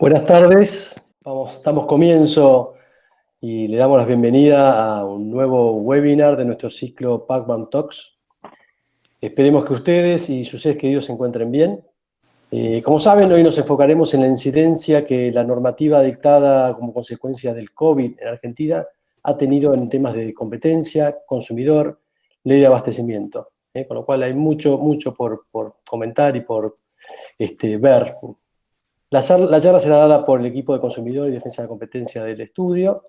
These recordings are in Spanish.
Buenas tardes, damos comienzo y le damos la bienvenida a un nuevo webinar de nuestro ciclo Pacman Talks. Esperemos que ustedes y sus seres queridos se encuentren bien. Como saben, hoy nos enfocaremos en la incidencia que la normativa dictada como consecuencia del COVID en Argentina ha tenido en temas de competencia, consumidor, ley de abastecimiento. Con lo cual hay mucho por comentar y por ver. La charla será dada por el equipo de consumidor y defensa de la competencia del estudio,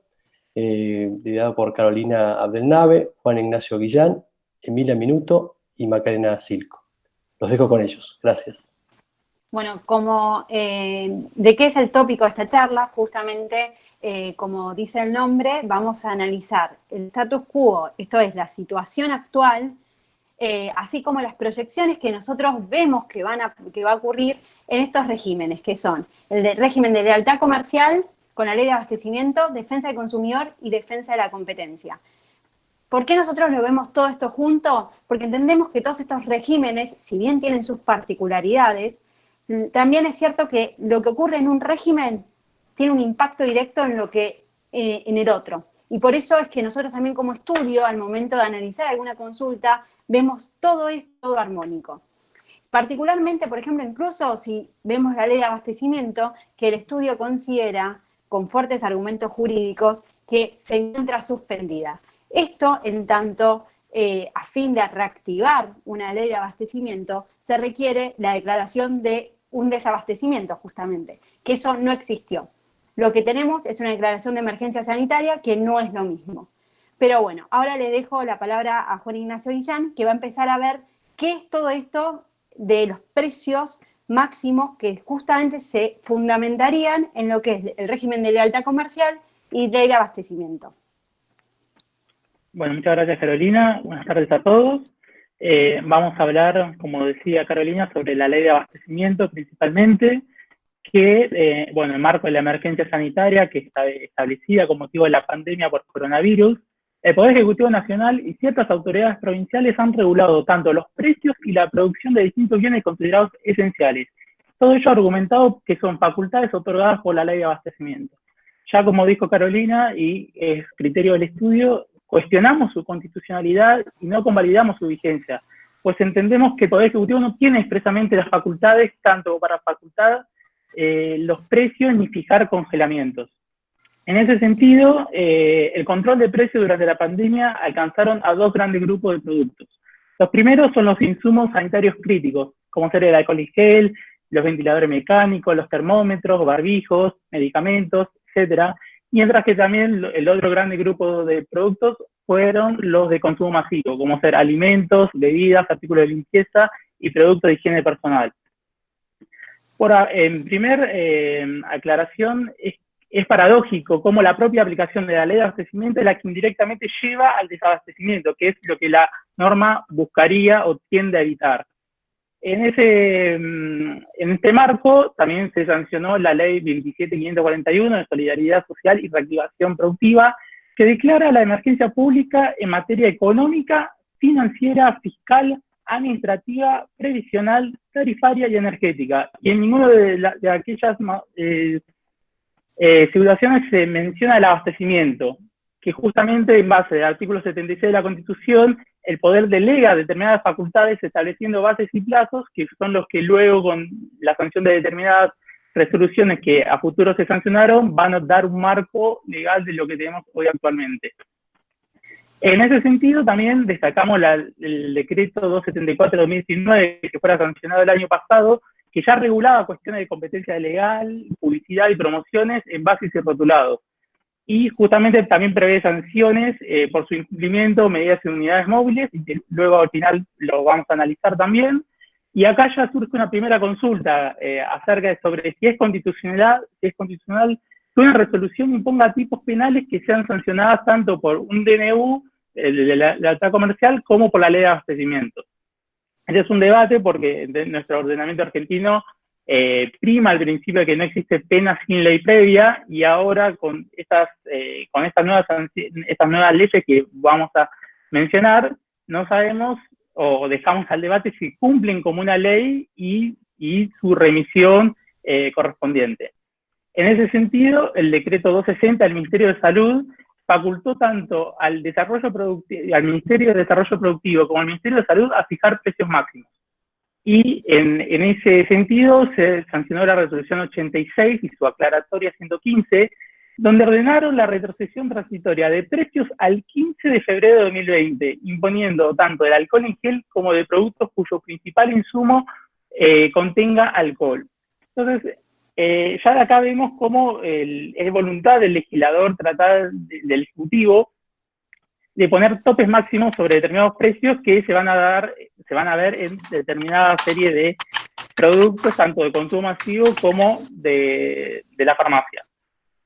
liderado por Carolina Abdelnabe, Juan Ignacio Guillán, Emilia Minuto y Macarena Silco. Los dejo con ellos. Gracias. Bueno, ¿de qué es el tópico de esta charla? Justamente, como dice el nombre, vamos a analizar el status quo, esto es, la situación actual, así como las proyecciones que nosotros vemos que va a ocurrir en estos regímenes, que son el régimen de lealtad comercial, con la ley de abastecimiento, defensa del consumidor y defensa de la competencia. ¿Por qué nosotros lo vemos todo esto junto? Porque entendemos que todos estos regímenes, si bien tienen sus particularidades, también es cierto que lo que ocurre en un régimen tiene un impacto directo en el otro. Y por eso es que nosotros también como estudio, al momento de analizar alguna consulta, vemos todo esto todo armónico. Particularmente, por ejemplo, incluso si vemos la ley de abastecimiento, que el estudio considera, con fuertes argumentos jurídicos, que se encuentra suspendida. Esto, en tanto, a fin de reactivar una ley de abastecimiento, se requiere la declaración de un desabastecimiento, justamente, que eso no existió. Lo que tenemos es una declaración de emergencia sanitaria que no es lo mismo. Pero bueno, ahora le dejo la palabra a Juan Ignacio Guillán, que va a empezar a ver qué es todo esto de los precios máximos que justamente se fundamentarían en lo que es el régimen de lealtad comercial y ley de abastecimiento. Bueno, muchas gracias, Carolina. Buenas tardes a todos. Vamos a hablar, como decía Carolina, sobre la ley de abastecimiento principalmente, que, bueno, en marco de la emergencia sanitaria que está establecida con motivo de la pandemia por coronavirus, el Poder Ejecutivo Nacional y ciertas autoridades provinciales han regulado tanto los precios y la producción de distintos bienes considerados esenciales. Todo ello argumentado que son facultades otorgadas por la ley de abastecimiento. Ya como dijo Carolina, y es criterio del estudio, cuestionamos su constitucionalidad y no convalidamos su vigencia, pues entendemos que el Poder Ejecutivo no tiene expresamente las facultades, tanto para facultar los precios ni fijar congelamientos. En ese sentido, el control de precios durante la pandemia alcanzaron a dos grandes grupos de productos. Los primeros son los insumos sanitarios críticos, como ser el alcohol y gel, los ventiladores mecánicos, los termómetros, barbijos, medicamentos, etc. Mientras que también el otro grande grupo de productos fueron los de consumo masivo, como ser alimentos, bebidas, artículos de limpieza y productos de higiene personal. En primer aclaración, es paradójico cómo la propia aplicación de la ley de abastecimiento es la que indirectamente lleva al desabastecimiento, que es lo que la norma buscaría o tiende a evitar. En este marco también se sancionó la ley 27.541 de Solidaridad Social y Reactivación Productiva, que declara la emergencia pública en materia económica, financiera, fiscal, administrativa, previsional, tarifaria y energética. Y en ninguna de aquellas situaciones se menciona el abastecimiento, que justamente en base al artículo 76 de la Constitución, el poder delega determinadas facultades estableciendo bases y plazos, que son los que luego con la sanción de determinadas resoluciones que a futuro se sancionaron, van a dar un marco legal de lo que tenemos hoy actualmente. En ese sentido, también destacamos el decreto 274 de 2019, que fuera sancionado el año pasado, que ya regulaba cuestiones de competencia legal, publicidad y promociones en bases y rotulados. Y justamente también prevé sanciones por su incumplimiento, medidas en unidades móviles, y que luego al final lo vamos a analizar también. Y acá ya surge una primera consulta acerca de sobre si es constitucional que una resolución imponga tipos penales que sean sancionadas tanto por un DNU, el de la lealtad comercial, como por la ley de abastecimiento. Ese es un debate porque nuestro ordenamiento argentino prima el principio de que no existe pena sin ley previa, y ahora con estas nuevas leyes que vamos a mencionar, no sabemos o dejamos al debate si cumplen como una ley y su remisión correspondiente. En ese sentido, el decreto 260 del Ministerio de Salud facultó tanto al Ministerio de Desarrollo Productivo como al Ministerio de Salud a fijar precios máximos. Y en ese sentido se sancionó la resolución 86 y su aclaratoria 115, donde ordenaron la retrocesión transitoria de precios al 15 de febrero de 2020, imponiendo tanto del alcohol en gel como de productos cuyo principal insumo contenga alcohol. Entonces, ya de acá vemos cómo es voluntad del legislador del Ejecutivo de poner topes máximos sobre determinados precios que se van a ver en determinada serie de productos, tanto de consumo masivo como de la farmacia.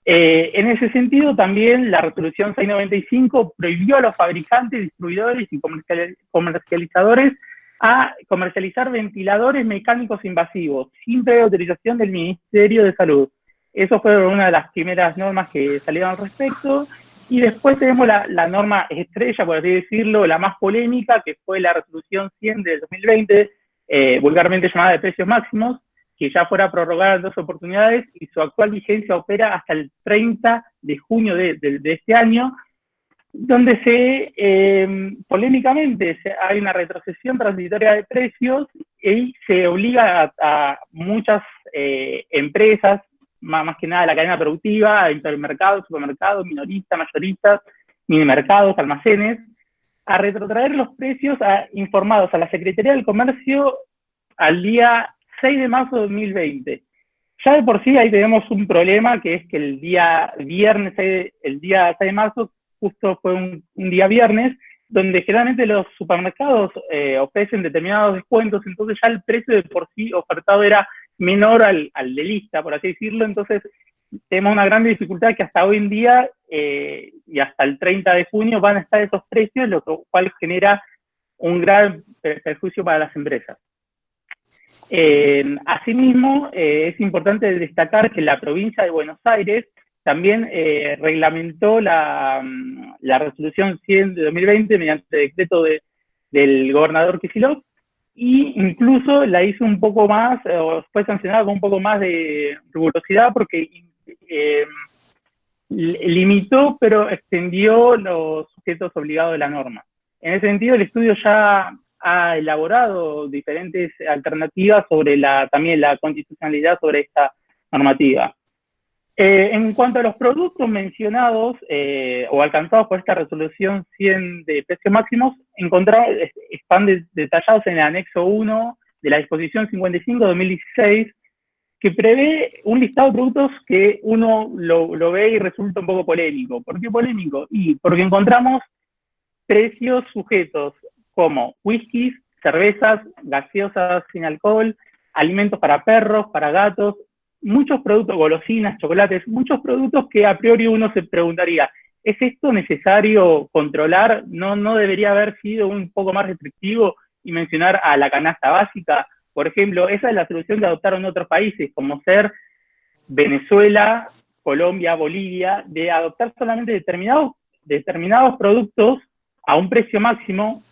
En ese sentido, también la resolución 695 prohibió a los fabricantes, distribuidores y comercializadores a comercializar ventiladores mecánicos invasivos, sin previa autorización del Ministerio de Salud. Eso fue una de las primeras normas que salieron al respecto. Y después tenemos la norma estrella, por así decirlo, la más polémica, que fue la resolución 100 del 2020, vulgarmente llamada de precios máximos, que ya fuera prorrogada en 2 oportunidades y su actual vigencia opera hasta el 30 de junio de este año, donde polémicamente hay una retrocesión transitoria de precios y se obliga a muchas empresas, más que nada la cadena productiva, hipermercados, supermercados, minoristas, mayoristas, minimercados, almacenes, a retrotraer los precios informados a la Secretaría del Comercio al día 6 de marzo de 2020. Ya de por sí ahí tenemos un problema, que es que el día 6 de marzo justo fue un día viernes, donde generalmente los supermercados ofrecen determinados descuentos, entonces ya el precio de por sí ofertado era menor al de lista, por así decirlo. Entonces tenemos una gran dificultad que hasta hoy en día y hasta el 30 de junio van a estar esos precios, lo cual genera un gran perjuicio para las empresas. Asimismo, es importante destacar que la provincia de Buenos Aires también reglamentó la resolución 100 de 2020 mediante decreto del gobernador Kicillof, y incluso la hizo un poco más, o fue sancionada con un poco más de rigurosidad, porque limitó, pero extendió los sujetos obligados de la norma. En ese sentido, el estudio ya ha elaborado diferentes alternativas sobre también la constitucionalidad sobre esta normativa. En cuanto a los productos mencionados o alcanzados por esta resolución 100 de precios máximos, están detallados en el anexo 1 de la disposición 55 de 2016, que prevé un listado de productos que uno lo ve y resulta un poco polémico. ¿Por qué polémico? Porque encontramos precios sujetos como whiskies, cervezas, gaseosas sin alcohol, alimentos para perros, para gatos, muchos productos, golosinas, chocolates, muchos productos que a priori uno se preguntaría, ¿es esto necesario controlar? ¿No debería haber sido un poco más restrictivo y mencionar a la canasta básica? Por ejemplo, esa es la solución que adoptaron otros países, como ser Venezuela, Colombia, Bolivia, de adoptar solamente determinados productos a un precio máximo,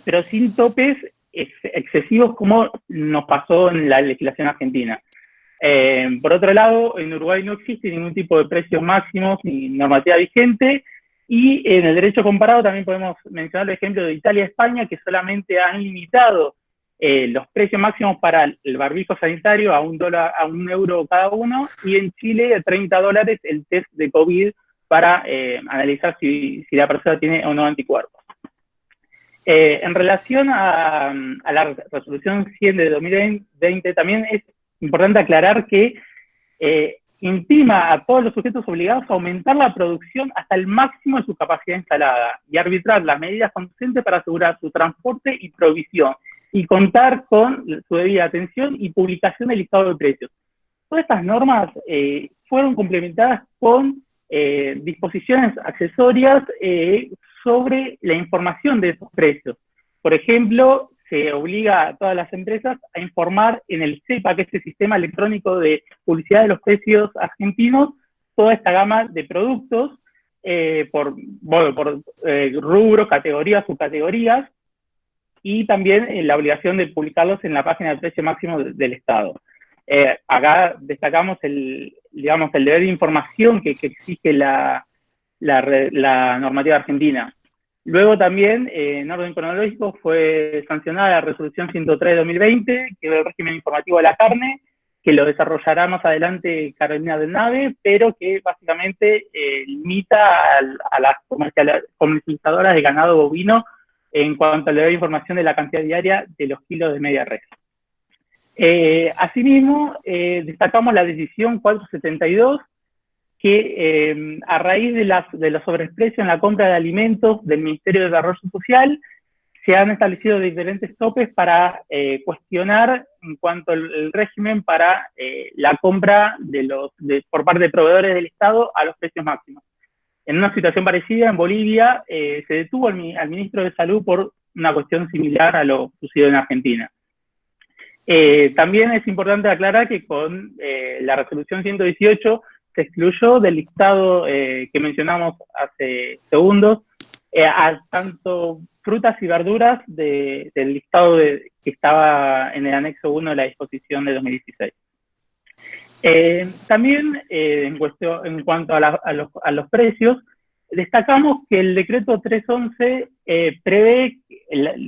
pero sin topes excesivos como nos pasó en la legislación argentina. Por otro lado, en Uruguay no existe ningún tipo de precios máximos ni normativa vigente, y en el derecho comparado también podemos mencionar el ejemplo de Italia y España, que solamente han limitado los precios máximos para el barbijo sanitario a €1 cada uno, y en Chile a $30 el test de COVID para analizar si la persona tiene o no anticuerpos. En relación a la resolución 100 de 2020, también es importante aclarar que intima a todos los sujetos obligados a aumentar la producción hasta el máximo de su capacidad instalada y arbitrar las medidas conducentes para asegurar su transporte y provisión, y contar con su debida atención y publicación del listado de precios. Todas estas normas fueron complementadas con disposiciones accesorias sobre la información de esos precios. Por ejemplo, se obliga a todas las empresas a informar en el SEPA, que es el Sistema Electrónico de Publicidad de los Precios Argentinos, toda esta gama de productos por rubros, categorías, subcategorías, y también la obligación de publicarlos en la página de precio máximo del Estado. acá destacamos digamos, el deber de información que exige la normativa argentina. Luego también, en orden cronológico, fue sancionada la resolución 103 de 2020, que es el régimen informativo de la carne, que lo desarrollará más adelante Carolina del Nave, pero que básicamente limita a las comercializadoras de ganado bovino en cuanto al deber de información de la cantidad diaria de los kilos de media res. Asimismo, destacamos la decisión 472, que a raíz de los sobreprecios en la compra de alimentos del Ministerio de Desarrollo Social, se han establecido diferentes topes para cuestionar en cuanto al régimen para la compra por parte de proveedores del Estado a los precios máximos. En una situación parecida, en Bolivia, se detuvo al ministro de Salud por una cuestión similar a lo sucedido en Argentina. También es importante aclarar que con la resolución 118 se excluyó del listado que mencionamos hace segundos a tanto frutas y verduras del listado que estaba en el anexo 1 de la disposición de 2016. También en cuanto a los precios, destacamos que el decreto 311 prevé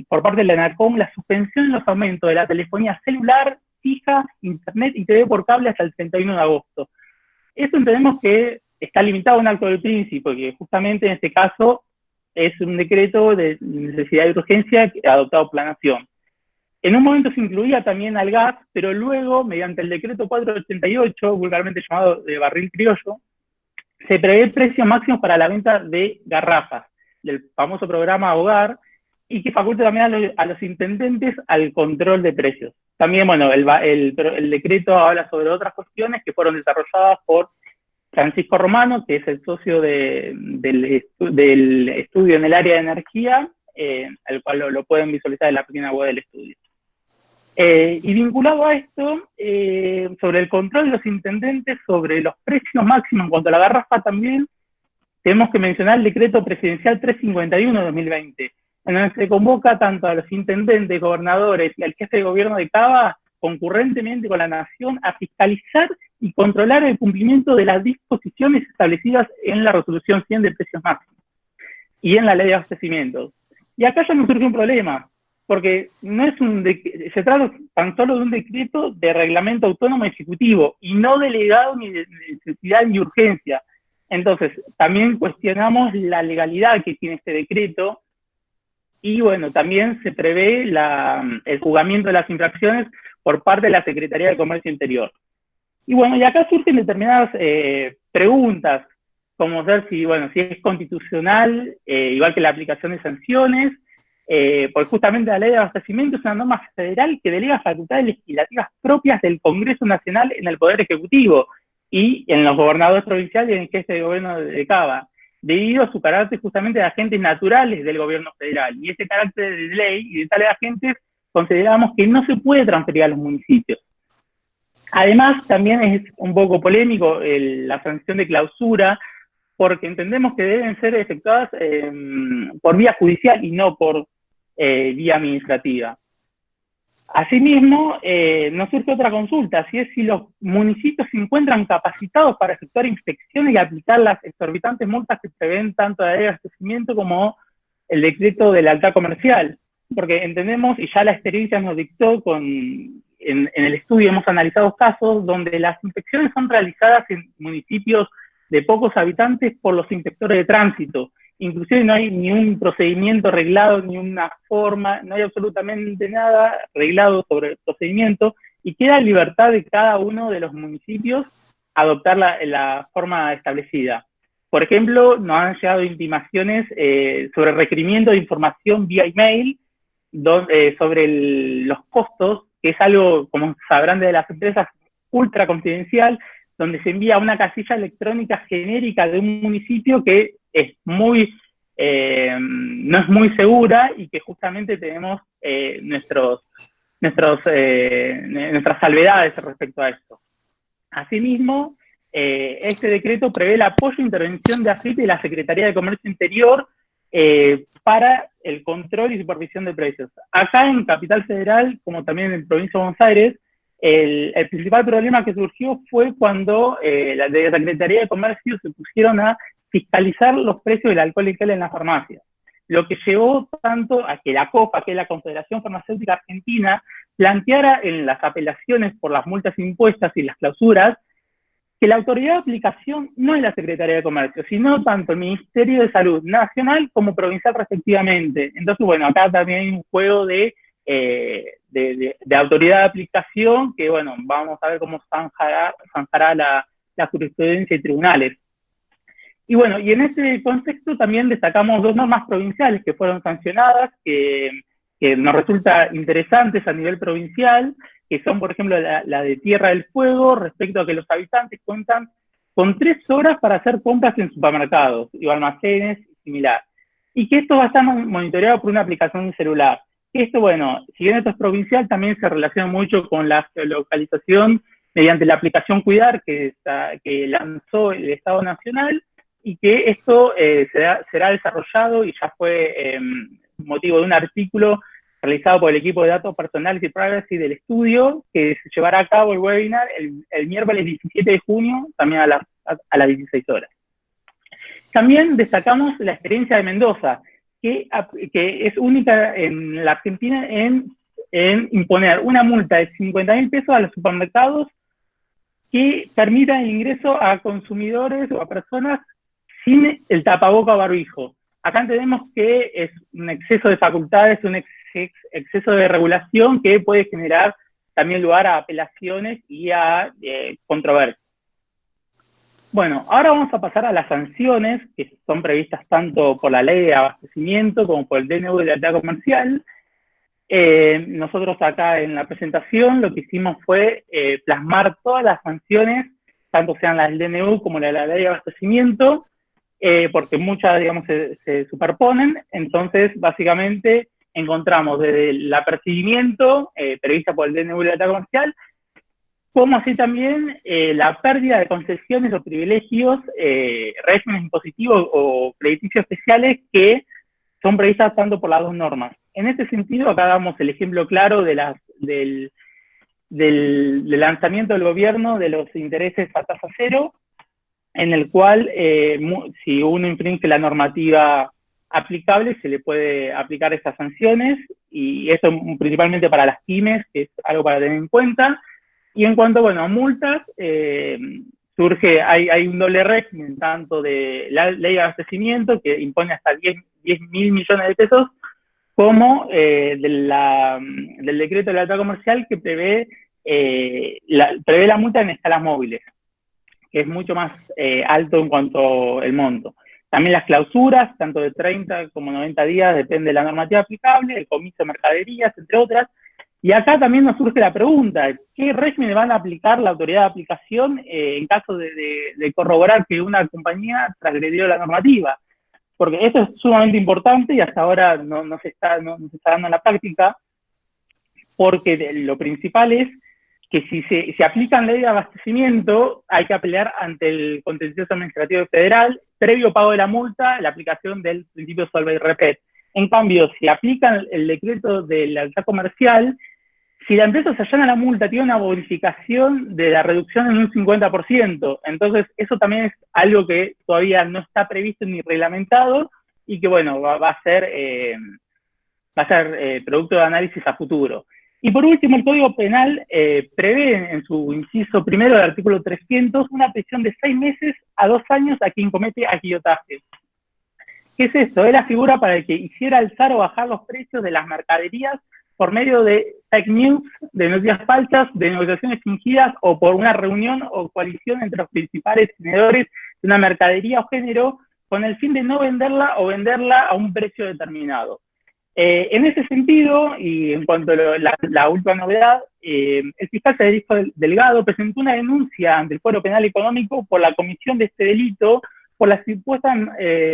por parte de la ANACOM la suspensión en los aumentos de la telefonía celular, fija, internet y TV por cable hasta el 31 de agosto. Eso entendemos que está limitado a un acto del príncipe, que justamente en este caso es un decreto de necesidad y urgencia adoptado por la Nación. En un momento se incluía también al gas, pero luego, mediante el decreto 488, vulgarmente llamado de barril criollo, se prevé precios máximos para la venta de garrafas, del famoso programa Hogar, y que faculta también a los intendentes al control de precios. También, bueno, el decreto habla sobre otras cuestiones que fueron desarrolladas por Francisco Romano, que es el socio del estudio en el área de energía, al cual lo pueden visualizar en la página web del estudio. Y vinculado a esto, sobre el control de los intendentes sobre los precios máximos en cuanto a la garrafa también, tenemos que mencionar el decreto presidencial 351 de 2020, en donde se convoca tanto a los intendentes, gobernadores y al jefe de gobierno de Cava, concurrentemente con la Nación, a fiscalizar y controlar el cumplimiento de las disposiciones establecidas en la resolución 100 de precios máximos y en la ley de abastecimientos. Y acá ya nos surge un problema, porque no es se trata tan solo de un decreto de reglamento autónomo ejecutivo y no delegado ni de necesidad ni urgencia. Entonces, también cuestionamos la legalidad que tiene este decreto y, bueno, también se prevé el juzgamiento de las infracciones por parte de la Secretaría de Comercio Interior. Y, bueno, y acá surgen determinadas preguntas, como ver si es constitucional, igual que la aplicación de sanciones, porque justamente la ley de abastecimiento es una norma federal que delega facultades legislativas propias del Congreso Nacional en el Poder Ejecutivo y en los gobernadores provinciales y en el jefe de gobierno de Cava, debido a su carácter justamente de agentes naturales del gobierno federal. Y ese carácter de ley y de tales agentes consideramos que no se puede transferir a los municipios. Además, también es un poco polémico la sanción de clausura, porque entendemos que deben ser efectuadas por vía judicial y no por vía administrativa. Asimismo, nos surge otra consulta, si los municipios se encuentran capacitados para efectuar inspecciones y aplicar las exorbitantes multas que prevén tanto la ley de abastecimiento como el decreto de lealtad comercial. Porque entendemos, y ya la experiencia nos dictó, en el estudio hemos analizado casos donde las inspecciones son realizadas en municipios de pocos habitantes por los inspectores de tránsito. Inclusive no hay ni un procedimiento reglado, ni una forma, no hay absolutamente nada reglado sobre el procedimiento, y queda en libertad de cada uno de los municipios adoptar la forma establecida. Por ejemplo, nos han llegado intimaciones sobre requerimiento de información vía email, sobre los costos, que es algo, como sabrán de las empresas, ultra confidencial, donde se envía una casilla electrónica genérica de un municipio que es no es muy segura y que justamente tenemos nuestras salvedades respecto a esto. Asimismo, este decreto prevé el apoyo e intervención de AFIP y la Secretaría de Comercio Interior para el control y supervisión de precios. Acá en Capital Federal, como también en Provincia de Buenos Aires, el principal problema que surgió fue cuando la de Secretaría de Comercio se pusieron a fiscalizar los precios del alcohol y gel en las farmacias, lo que llevó tanto a que la COFA, que es la Confederación Farmacéutica Argentina, planteara en las apelaciones por las multas impuestas y las clausuras que la autoridad de aplicación no es la Secretaría de Comercio, sino tanto el Ministerio de Salud nacional como provincial respectivamente. Entonces, bueno, acá también hay un juego de autoridad de aplicación que, bueno, vamos a ver cómo zanjará la jurisprudencia y tribunales. Y bueno, y en ese contexto también destacamos dos normas provinciales que fueron sancionadas, que nos resulta interesantes a nivel provincial, que son, por ejemplo, la de Tierra del Fuego, respecto a que los habitantes cuentan con 3 horas para hacer compras en supermercados y almacenes y similar. Y que esto va a estar monitoreado por una aplicación de celular. Esto, bueno, si bien esto es provincial, también se relaciona mucho con la geolocalización mediante la aplicación Cuidar que lanzó el Estado Nacional, y que esto será desarrollado y ya fue motivo de un artículo realizado por el equipo de datos personales y privacy del estudio, que se llevará a cabo el webinar el miércoles 17 de junio, también a las 16 horas. También destacamos la experiencia de Mendoza, que es única en la Argentina en imponer una multa de 50.000 pesos a los supermercados que permita el ingreso a consumidores o a personas sin el tapaboca o barbijo. Acá entendemos que es un exceso de facultades, un exceso de regulación que puede generar también lugar a apelaciones y a controversias. Bueno, ahora vamos a pasar a las sanciones que son previstas tanto por la ley de abastecimiento como por el DNU de la actividad comercial. Nosotros acá en la presentación lo que hicimos fue plasmar todas las sanciones, tanto sean las del DNU como la de la ley de abastecimiento, porque muchas, digamos, se superponen. Entonces, básicamente, encontramos desde el apercibimiento prevista por el DNU de la actividad comercial, como así también la pérdida de concesiones o privilegios, regímenes impositivos o crediticios especiales que son previstas tanto por las dos normas. En este sentido, acá damos el ejemplo claro del lanzamiento del gobierno de los intereses a tasa cero, en el cual si uno infringe la normativa aplicable, se le puede aplicar estas sanciones, y eso principalmente para las pymes, que es algo para tener en cuenta. Y en cuanto, bueno, a multas, hay un doble régimen, tanto de la ley de abastecimiento, que impone hasta 10.000 millones de pesos, como del decreto de la actividad comercial, que prevé la multa en escalas móviles, que es mucho más alto en cuanto al monto. También las clausuras, tanto de 30 como 90 días, depende de la normativa aplicable, el comicio de mercaderías, entre otras. Y acá también nos surge la pregunta, ¿qué régimen van a aplicar la autoridad de aplicación en caso de corroborar que una compañía transgredió la normativa? Porque eso es sumamente importante y hasta ahora no se está dando en la práctica, porque lo principal es que si se aplican ley de abastecimiento, hay que apelar ante el Contencioso Administrativo Federal, previo pago de la multa, la aplicación del principio solve y repet. En cambio, si aplican el decreto de la actividad comercial, si la empresa se allana la multa, tiene una bonificación de la reducción en un 50%. Entonces, eso también es algo que todavía no está previsto ni reglamentado y que, bueno, va a ser producto de análisis a futuro. Y por último, el Código Penal prevé en su inciso primero del artículo 300 una prisión de 6 meses a 2 años a quien comete aquillotaje. ¿Qué es esto? Es la figura para el que hiciera alzar o bajar los precios de las mercaderías por medio de fake news, de noticias falsas, de negociaciones fingidas o por una reunión o coalición entre los principales tenedores de una mercadería o género con el fin de no venderla o venderla a un precio determinado. En ese sentido, y en cuanto a la última novedad, el fiscal Federico Delgado presentó una denuncia ante el Foro Penal Económico por la comisión de este delito por las supuestas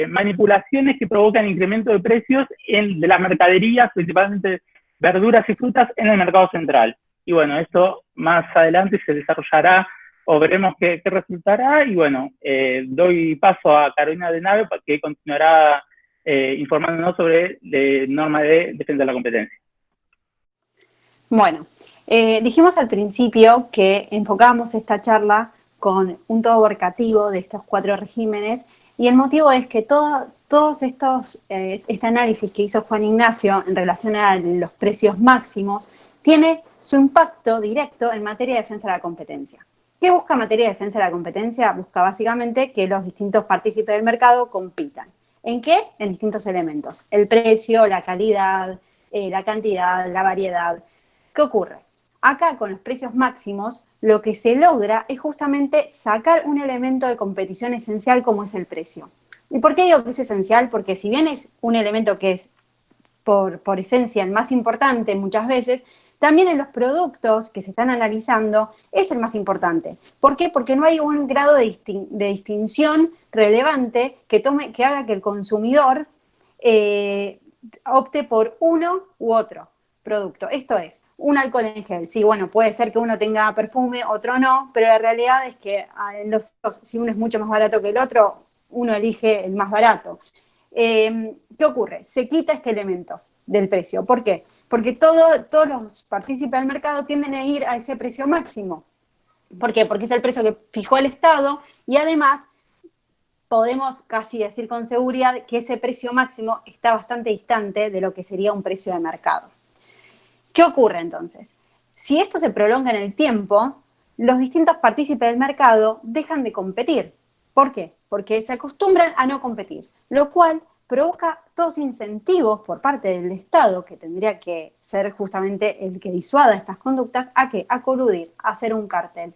manipulaciones que provocan incremento de precios de las mercaderías, principalmente verduras y frutas, en el mercado central. Y bueno, esto más adelante se desarrollará o veremos qué resultará. Y bueno, doy paso a Carolina de Nave, que continuará informándonos sobre la norma de defensa de la competencia. Bueno, Dijimos al principio que enfocábamos esta charla con un todo abarcativo de estos 4 regímenes, y el motivo es que todos estos, este análisis que hizo Juan Ignacio en relación a los precios máximos tiene su impacto directo en materia de defensa de la competencia. ¿Qué busca materia de defensa de la competencia? Busca básicamente que los distintos partícipes del mercado compitan. ¿En qué? En distintos elementos. El precio, la calidad, la cantidad, la variedad. ¿Qué ocurre? Acá, con los precios máximos, lo que se logra es justamente sacar un elemento de competición esencial como es el precio. ¿Y por qué digo que es esencial? Porque si bien es un elemento que es por esencia el más importante muchas veces, también en los productos que se están analizando es el más importante. ¿Por qué? Porque no hay un grado de distinción relevante que haga que el consumidor opte por uno u otro producto. Esto es, un alcohol en gel. Sí, bueno, puede ser que uno tenga perfume, otro no, pero la realidad es que si uno es mucho más barato que el otro, uno elige el más barato. ¿Qué ocurre? Se quita este elemento del precio. ¿Por qué? Porque todos los partícipes del mercado tienden a ir a ese precio máximo. ¿Por qué? Porque es el precio que fijó el Estado, y además podemos casi decir con seguridad que ese precio máximo está bastante distante de lo que sería un precio de mercado. ¿Qué ocurre entonces? Si esto se prolonga en el tiempo, los distintos partícipes del mercado dejan de competir. ¿Por qué? Porque se acostumbran a no competir, lo cual provoca todos incentivos por parte del Estado, que tendría que ser justamente el que disuada estas conductas, ¿a qué? A coludir, a hacer un cartel.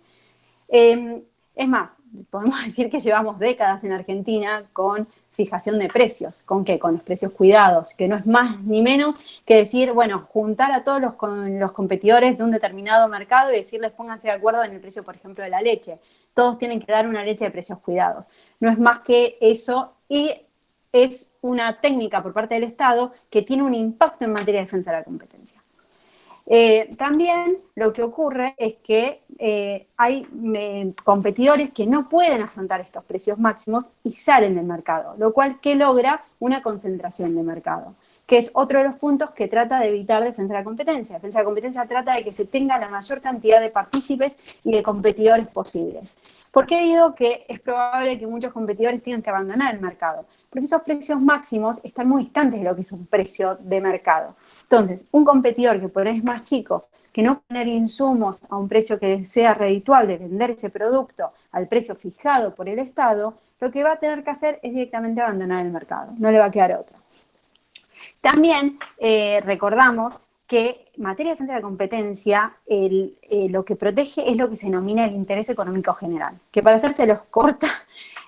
Es más, podemos decir que llevamos décadas en Argentina con fijación de precios. ¿Con qué? Con los precios cuidados, que no es más ni menos que decir, bueno, juntar a todos los competidores de un determinado mercado y decirles pónganse de acuerdo en el precio, por ejemplo, de la leche. Todos tienen que dar una leche de precios cuidados. No es más que eso, y es una técnica por parte del Estado que tiene un impacto en materia de defensa de la competencia. También lo que ocurre es que hay competidores que no pueden afrontar estos precios máximos y salen del mercado, lo cual que logra una concentración de mercado, que es otro de los puntos que trata de evitar defensa de la competencia. Defensa de la competencia trata de que se tenga la mayor cantidad de partícipes y de competidores posibles. ¿Por qué digo que es probable que muchos competidores tengan que abandonar el mercado? Porque esos precios máximos están muy distantes de lo que es un precio de mercado. Entonces, un competidor que por ahí es más chico, que no puede tener insumos a un precio que sea redituable, vender ese producto al precio fijado por el Estado, lo que va a tener que hacer es directamente abandonar el mercado, no le va a quedar otra. También recordamos que en materia de defensa de la competencia, lo que protege es lo que se denomina el interés económico general, que para hacérselos corta,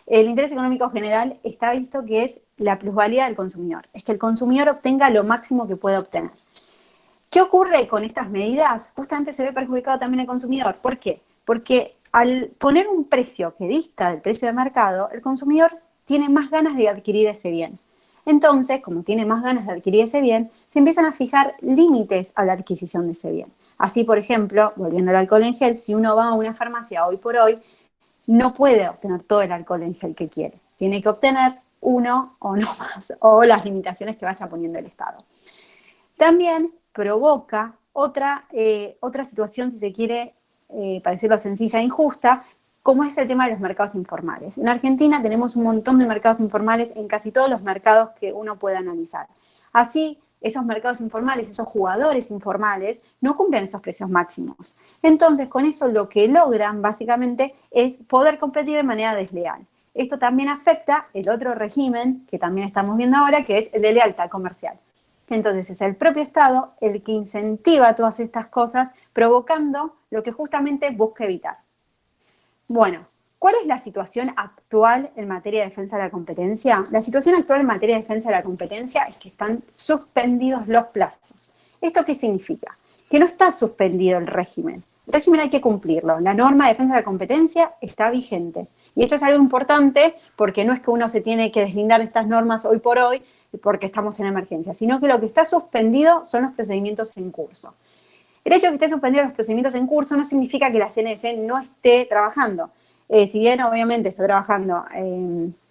el interés económico general está visto que es la plusvalía del consumidor, es que el consumidor obtenga lo máximo que puede obtener. ¿Qué ocurre con estas medidas? Justamente se ve perjudicado también el consumidor. ¿Por qué? Porque al poner un precio que dista del precio de mercado, el consumidor tiene más ganas de adquirir ese bien. Entonces, como tiene más ganas de adquirir ese bien, se empiezan a fijar límites a la adquisición de ese bien. Así, por ejemplo, volviendo al alcohol en gel, si uno va a una farmacia hoy por hoy, no puede obtener todo el alcohol en gel que quiere. Tiene que obtener uno o no más, o las limitaciones que vaya poniendo el Estado. También provoca otra situación, si se quiere, para decirlo sencilla e injusta, como es el tema de los mercados informales. En Argentina tenemos un montón de mercados informales en casi todos los mercados que uno puede analizar. Así, esos mercados informales, esos jugadores informales, no cumplen esos precios máximos. Entonces, con eso lo que logran básicamente es poder competir de manera desleal. Esto también afecta el otro régimen que también estamos viendo ahora, que es el de lealtad comercial. Entonces es el propio Estado el que incentiva todas estas cosas, provocando lo que justamente busca evitar. Bueno, ¿cuál es la situación actual en materia de defensa de la competencia? La situación actual en materia de defensa de la competencia es que están suspendidos los plazos. ¿Esto qué significa? Que no está suspendido el régimen. El régimen hay que cumplirlo. La norma de defensa de la competencia está vigente. Y esto es algo importante porque no es que uno se tiene que deslindar de estas normas hoy por hoy porque estamos en emergencia, sino que lo que está suspendido son los procedimientos en curso. El hecho de que esté suspendido los procedimientos en curso no significa que la CNC no esté trabajando. Si bien obviamente está trabajando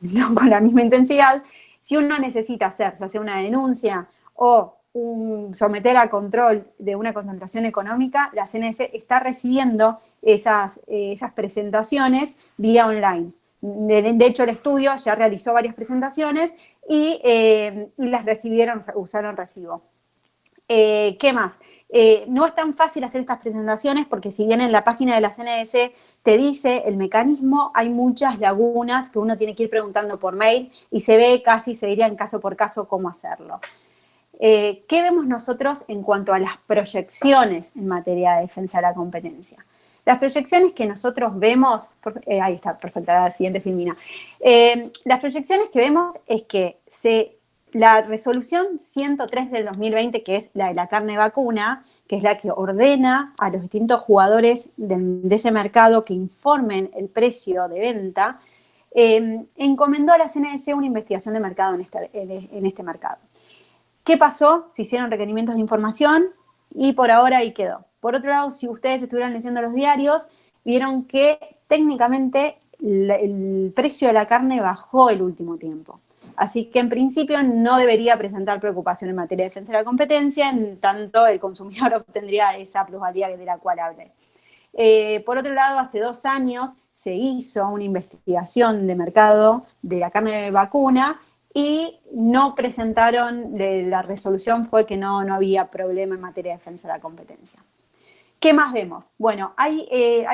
no con la misma intensidad, si uno necesita hacer, ya sea una denuncia o someter a control de una concentración económica, la CNC está recibiendo esas presentaciones vía online. De hecho, el estudio ya realizó varias presentaciones y las recibieron, usaron recibo. ¿Qué más? No es tan fácil hacer estas presentaciones porque si bien en la página de la CNS te dice el mecanismo, hay muchas lagunas que uno tiene que ir preguntando por mail y se ve casi, se diría en caso por caso, cómo hacerlo. ¿Qué vemos nosotros en cuanto a las proyecciones en materia de defensa de la competencia? Las proyecciones que nosotros vemos, ahí está, perfecta, la siguiente filmina. Las proyecciones que vemos es que la resolución 103 del 2020, que es la de la carne vacuna, que es la que ordena a los distintos jugadores de ese mercado que informen el precio de venta, encomendó a la CNS una investigación de mercado en este mercado. ¿Qué pasó? Se hicieron requerimientos de información y por ahora ahí quedó. Por otro lado, si ustedes estuvieran leyendo los diarios, vieron que técnicamente el precio de la carne bajó el último tiempo. Así que en principio no debería presentar preocupación en materia de defensa de la competencia, en tanto el consumidor obtendría esa plusvalía de la cual hablé. Por otro lado, hace 2 años se hizo una investigación de mercado de la carne de vacuna y no presentaron, la resolución fue que no había problema en materia de defensa de la competencia. ¿Qué más vemos? Bueno, hay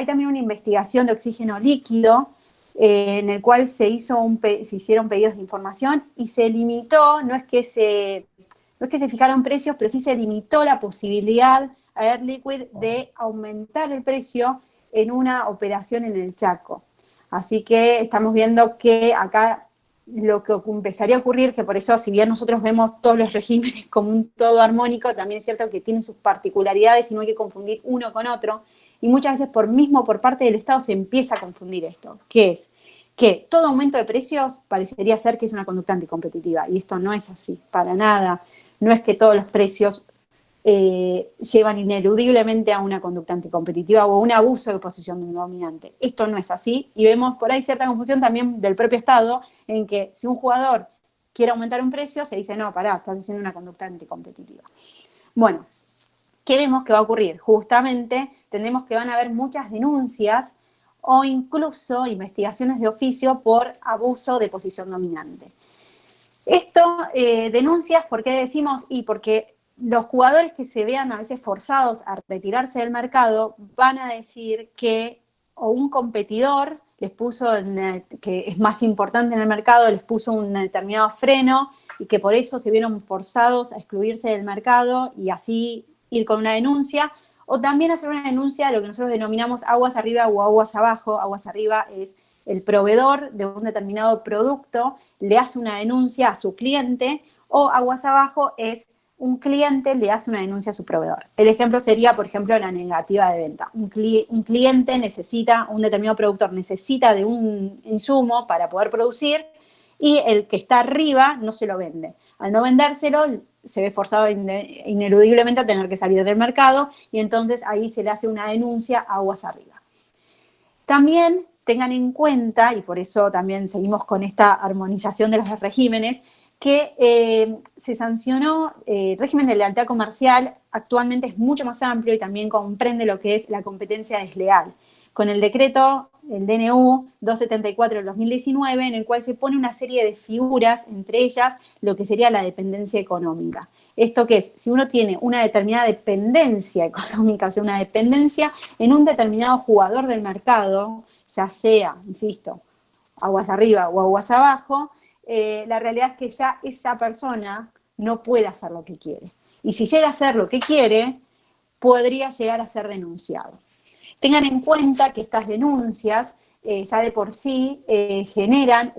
también una investigación de oxígeno líquido en el cual se hicieron pedidos de información y se limitó, no es que se fijaron precios, pero sí se limitó la posibilidad a Air Liquide de aumentar el precio en una operación en el Chaco. Así que estamos viendo que acá lo que empezaría a ocurrir, que por eso si bien nosotros vemos todos los regímenes como un todo armónico, también es cierto que tienen sus particularidades y no hay que confundir uno con otro. Y muchas veces por parte del Estado se empieza a confundir esto, que es que todo aumento de precios parecería ser que es una conducta anticompetitiva, y esto no es así, para nada. No es que todos los precios llevan ineludiblemente a una conducta anticompetitiva o a un abuso de posición dominante. Esto no es así, y vemos por ahí cierta confusión también del propio Estado, en que si un jugador quiere aumentar un precio, se dice, no, pará, estás haciendo una conducta anticompetitiva. Bueno, ¿qué vemos que va a ocurrir? Justamente tendremos que van a haber muchas denuncias o incluso investigaciones de oficio por abuso de posición dominante. Esto, denuncias, ¿por qué decimos? Y porque los jugadores que se vean a veces forzados a retirarse del mercado van a decir que o un competidor les puso, que es más importante en el mercado, les puso un determinado freno y que por eso se vieron forzados a excluirse del mercado y así ir con una denuncia, o también hacer una denuncia de lo que nosotros denominamos aguas arriba o aguas abajo. Aguas arriba es el proveedor de un determinado producto, le hace una denuncia a su cliente, o aguas abajo es un cliente le hace una denuncia a su proveedor. El ejemplo sería, por ejemplo, la negativa de venta. Un cliente necesita, un determinado productor necesita de un insumo para poder producir y el que está arriba no se lo vende. Al no vendérselo, se ve forzado ineludiblemente a tener que salir del mercado y entonces ahí se le hace una denuncia a aguas arriba. También tengan en cuenta, y por eso también seguimos con esta armonización de los regímenes, que se sancionó el régimen de lealtad comercial, actualmente es mucho más amplio y también comprende lo que es la competencia desleal. Con el decreto, el DNU 274 del 2019, en el cual se pone una serie de figuras, entre ellas lo que sería la dependencia económica. ¿Esto qué es? Si uno tiene una determinada dependencia económica, o sea, una dependencia en un determinado jugador del mercado, ya sea, insisto, aguas arriba o aguas abajo, la realidad es que ya esa persona no puede hacer lo que quiere. Y si llega a hacer lo que quiere, podría llegar a ser denunciado. Tengan en cuenta que estas denuncias ya de por sí generan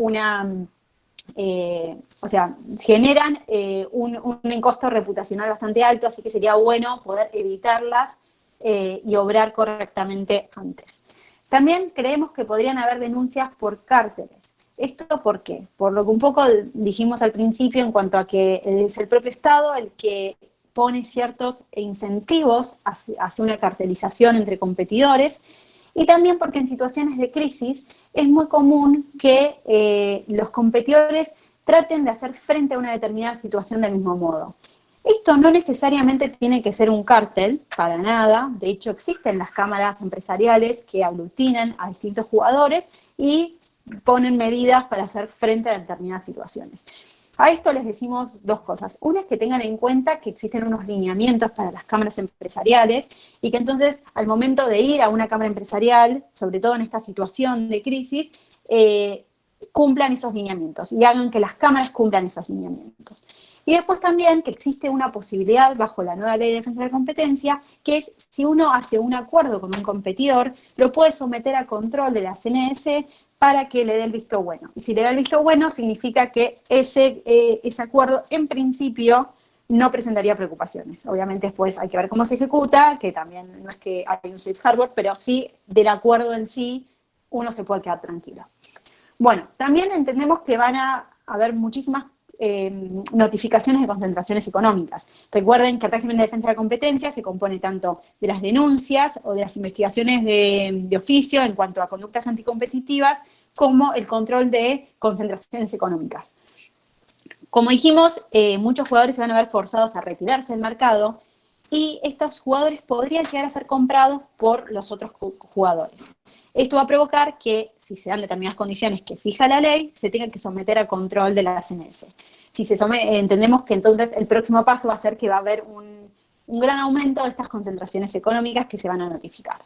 un costo reputacional bastante alto, así que sería bueno poder evitarlas y obrar correctamente antes. También creemos que podrían haber denuncias por cárteles. ¿Esto por qué? Por lo que un poco dijimos al principio en cuanto a que es el propio Estado el que pone ciertos incentivos hacia una cartelización entre competidores, y también porque en situaciones de crisis es muy común que los competidores traten de hacer frente a una determinada situación del mismo modo. Esto no necesariamente tiene que ser un cártel, para nada. De hecho, existen las cámaras empresariales que aglutinan a distintos jugadores y ponen medidas para hacer frente a determinadas situaciones. A esto les decimos dos cosas. Una es que tengan en cuenta que existen unos lineamientos para las cámaras empresariales y que entonces al momento de ir a una cámara empresarial, sobre todo en esta situación de crisis, cumplan esos lineamientos y hagan que las cámaras cumplan esos lineamientos. Y después también que existe una posibilidad bajo la nueva Ley de Defensa de la Competencia, que es si uno hace un acuerdo con un competidor, lo puede someter a control de la CNS para que le dé el visto bueno. Y si le da el visto bueno, significa que ese acuerdo, en principio, no presentaría preocupaciones. Obviamente después hay que ver cómo se ejecuta, que también no es que hay un safe harbor, pero sí del acuerdo en sí uno se puede quedar tranquilo. Bueno, también entendemos que van a haber muchísimas notificaciones de concentraciones económicas. Recuerden que el régimen de defensa de la competencia se compone tanto de las denuncias o de las investigaciones de oficio en cuanto a conductas anticompetitivas, como el control de concentraciones económicas. Como dijimos, muchos jugadores se van a ver forzados a retirarse del mercado y estos jugadores podrían llegar a ser comprados por los otros jugadores. Esto va a provocar que, si se dan determinadas condiciones que fija la ley, se tenga que someter a control de la CNS. Si se entendemos que entonces el próximo paso va a ser que va a haber un gran aumento de estas concentraciones económicas que se van a notificar.